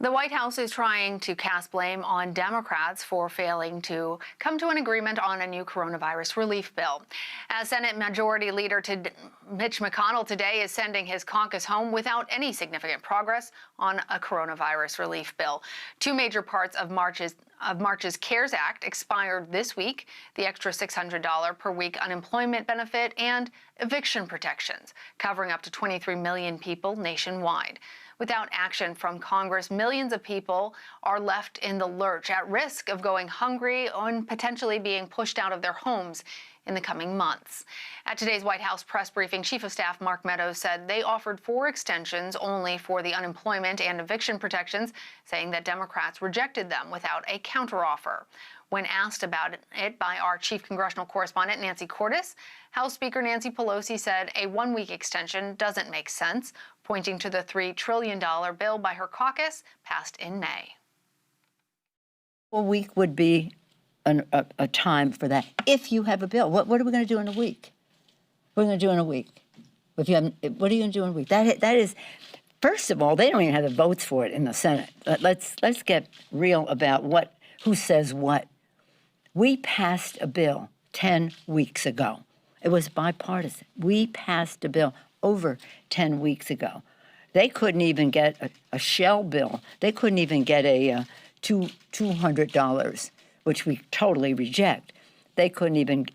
The White House is trying to cast blame on Democrats for failing to come to an agreement on a new coronavirus relief bill. As Senate Majority Leader Mitch McConnell today is sending his caucus home without any significant progress on a coronavirus relief bill. Two major parts of March's CARES Act expired this week: the extra $600 per week unemployment benefit and eviction protections, covering up to 23 million people nationwide. Without action from Congress, millions of people are left in the lurch, at risk of going hungry and potentially being pushed out of their homes in the coming months. At today's White House press briefing, Chief of Staff Mark Meadows said they offered 4 extensions only for the unemployment and eviction protections, saying that Democrats rejected them without a counteroffer. When asked about it by our chief congressional correspondent, Nancy Cordes, House Speaker Nancy Pelosi said a 1-week extension doesn't make sense, pointing to the $3 trillion bill by her caucus passed in May. A week would be a time for that. If you have a bill, what are we going to do in a week? What are we going to do in a week? If you have, what are you going to do in a week? That is, first of all, they don't even have the votes for it in the Senate. Let's get real about who says what. We passed a bill 10 weeks ago. It was bipartisan. We passed a bill over 10 weeks ago. They couldn't even get a shell bill. They couldn't even get a $200, which we totally reject. They couldn't even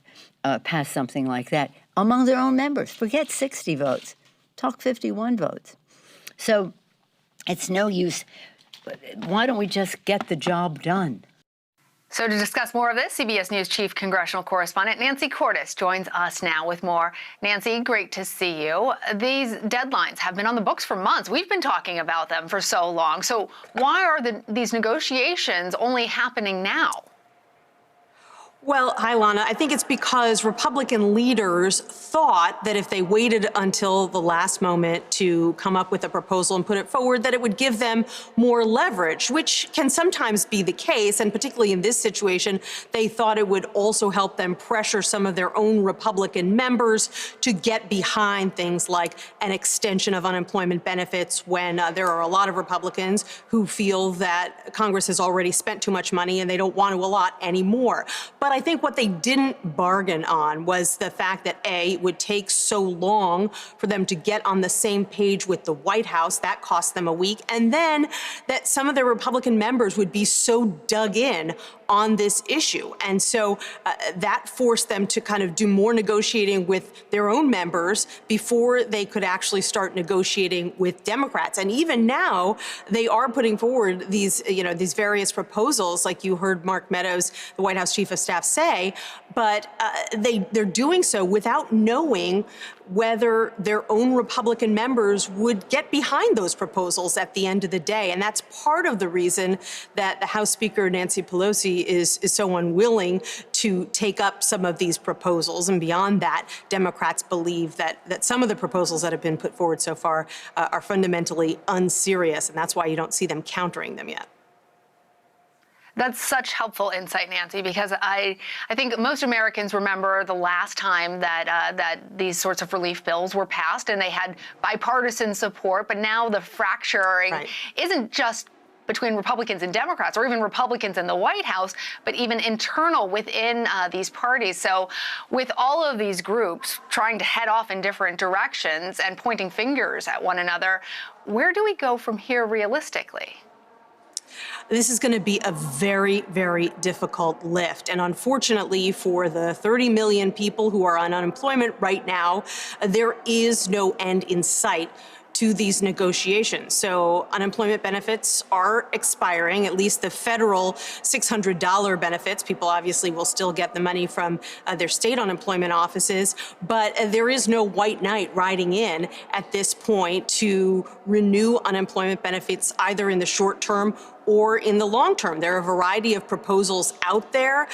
pass something like that among their own members. Forget 60 votes. Talk 51 votes. So it's no use. Why don't we just get the job done? So to discuss more of this, CBS News chief congressional correspondent Nancy Cordes joins us now with more. Nancy, great to see you. These deadlines have been on the books for months. We've been talking about them for so long. So why are these negotiations only happening now? Well, hi, Lana. I think it's because Republican leaders thought that if they waited until the last moment to come up with a proposal and put it forward, that it would give them more leverage, which can sometimes be the case. And particularly in this situation, they thought it would also help them pressure some of their own Republican members to get behind things like an extension of unemployment benefits when there are a lot of Republicans who feel that Congress has already spent too much money and they don't want to allot any more. But I think what they didn't bargain on was the fact that, A, it would take so long for them to get on the same page with the White House. That cost them a week. And then that some of their Republican members would be so dug in on this issue. And so that forced them to kind of do more negotiating with their own members before they could actually start negotiating with Democrats. And even now, they are putting forward these, these various proposals, like you heard Mark Meadows, the White House Chief of Staff, say, but they're doing so without knowing whether their own Republican members would get behind those proposals at the end of the day. And that's part of the reason that the House Speaker, Nancy Pelosi, is so unwilling to take up some of these proposals. And beyond that, Democrats believe that some of the proposals that have been put forward so far are fundamentally unserious, and that's why you don't see them countering them yet. That's such helpful insight, Nancy, because I think most Americans remember the last time that these sorts of relief bills were passed and they had bipartisan support. But now the fracturing isn't just between Republicans and Democrats, or even Republicans in the White House, but even internal within these parties. So with all of these groups trying to head off in different directions and pointing fingers at one another, where do we go from here realistically? This is going to be a very, very difficult lift. And unfortunately, for the 30 million people who are on unemployment right now, there is no end in sight to these negotiations. So unemployment benefits are expiring, at least the federal $600 benefits. People obviously will still get the money from their state unemployment offices, but there is no white knight riding in at this point to renew unemployment benefits either in the short term or in the long term. There are a variety of proposals out there.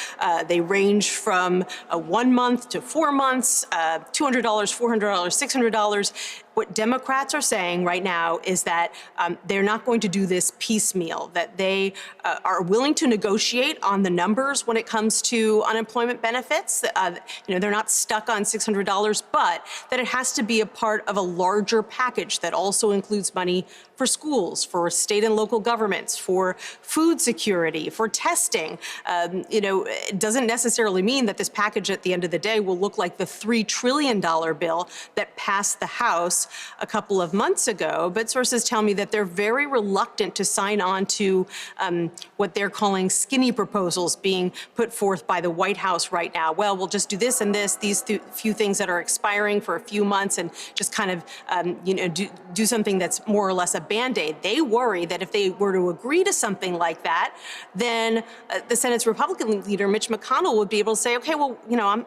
They range from 1 month to 4 months, $200, $400, $600. What Democrats are saying right now is that they're not going to do this piecemeal, that they are willing to negotiate on the numbers when it comes to unemployment benefits. They're not stuck on $600, but that it has to be a part of a larger package that also includes money for schools, for state and local governments, for food security, for testing. It doesn't necessarily mean that this package at the end of the day will look like the $3 trillion bill that passed the House a couple of months ago, but sources tell me that they're very reluctant to sign on to what they're calling skinny proposals being put forth by the White House right now. Well, we'll just do this and this, these few things that are expiring for a few months, and just kind of do something that's more or less a Band-Aid. They worry that if they were to agree to something like that, then the Senate's Republican leader, Mitch McConnell, would be able to say, okay, well,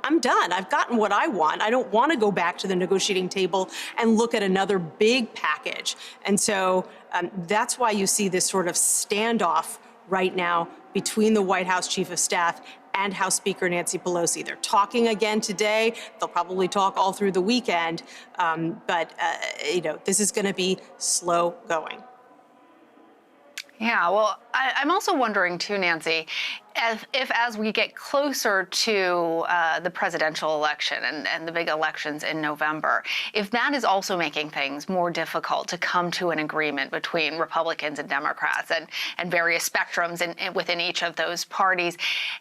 I'm done. I've gotten what I want. I don't want to go back to the negotiating table and look at another big package. And so that's why you see this sort of standoff right now between the White House Chief of Staff and House Speaker Nancy Pelosi. They're talking again today. They'll probably talk all through the weekend. But this is going to be slow going. Yeah, well, I'm also wondering too, Nancy, if as we get closer to the presidential election and the big elections in November, if that is also making things more difficult to come to an agreement between Republicans and Democrats and various spectrums within each of those parties.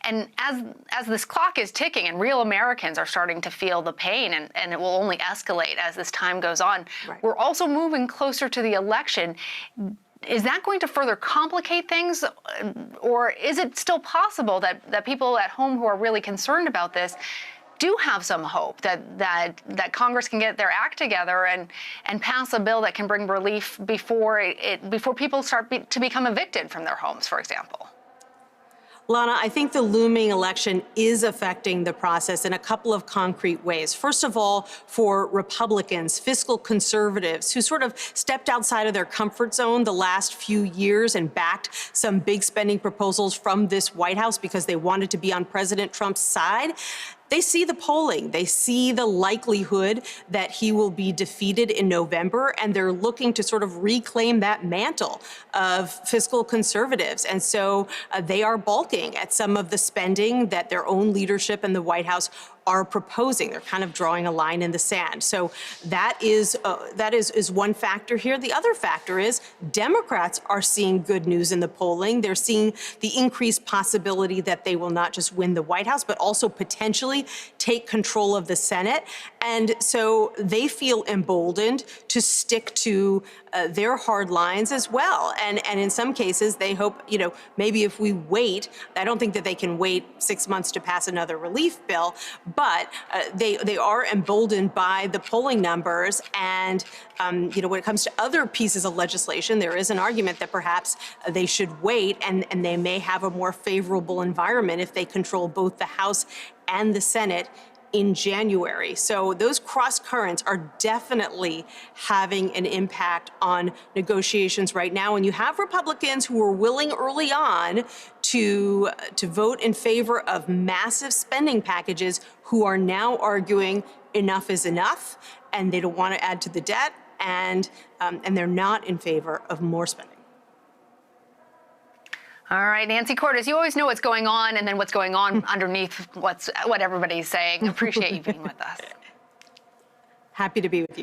And as this clock is ticking and real Americans are starting to feel the pain, and it will only escalate as this time goes on, right, we're also moving closer to the election. Is that going to further complicate things, or is it still possible that people at home who are really concerned about this do have some hope that Congress can get their act together and pass a bill that can bring relief before people start to become evicted from their homes, for example? Lana, I think the looming election is affecting the process in a couple of concrete ways. First of all, for Republicans, fiscal conservatives who sort of stepped outside of their comfort zone the last few years and backed some big spending proposals from this White House because they wanted to be on President Trump's side. They see the polling. They see the likelihood that he will be defeated in November, and they're looking to sort of reclaim that mantle of fiscal conservatives. And so they are balking at some of the spending that their own leadership in the White House are proposing. They're kind of drawing a line in the sand. So that is one factor here. The other factor is Democrats are seeing good news in the polling. They're seeing the increased possibility that they will not just win the White House, but also potentially take control of the Senate. And so they feel emboldened to stick to their hard lines as well. And in some cases, they hope, maybe if we wait, I don't think that they can wait 6 months to pass another relief bill, but they are emboldened by the polling numbers. And, when it comes to other pieces of legislation, there is an argument that perhaps they should wait and they may have a more favorable environment if they control both the House and the Senate in January. So those cross currents are definitely having an impact on negotiations right now. And you have Republicans who were willing early on to vote in favor of massive spending packages who are now arguing enough is enough, and they don't want to add to the debt, and they're not in favor of more spending. All right, Nancy Cordes, you always know what's going on and then what's going on underneath what everybody's saying. Appreciate you being with us. Happy to be with you.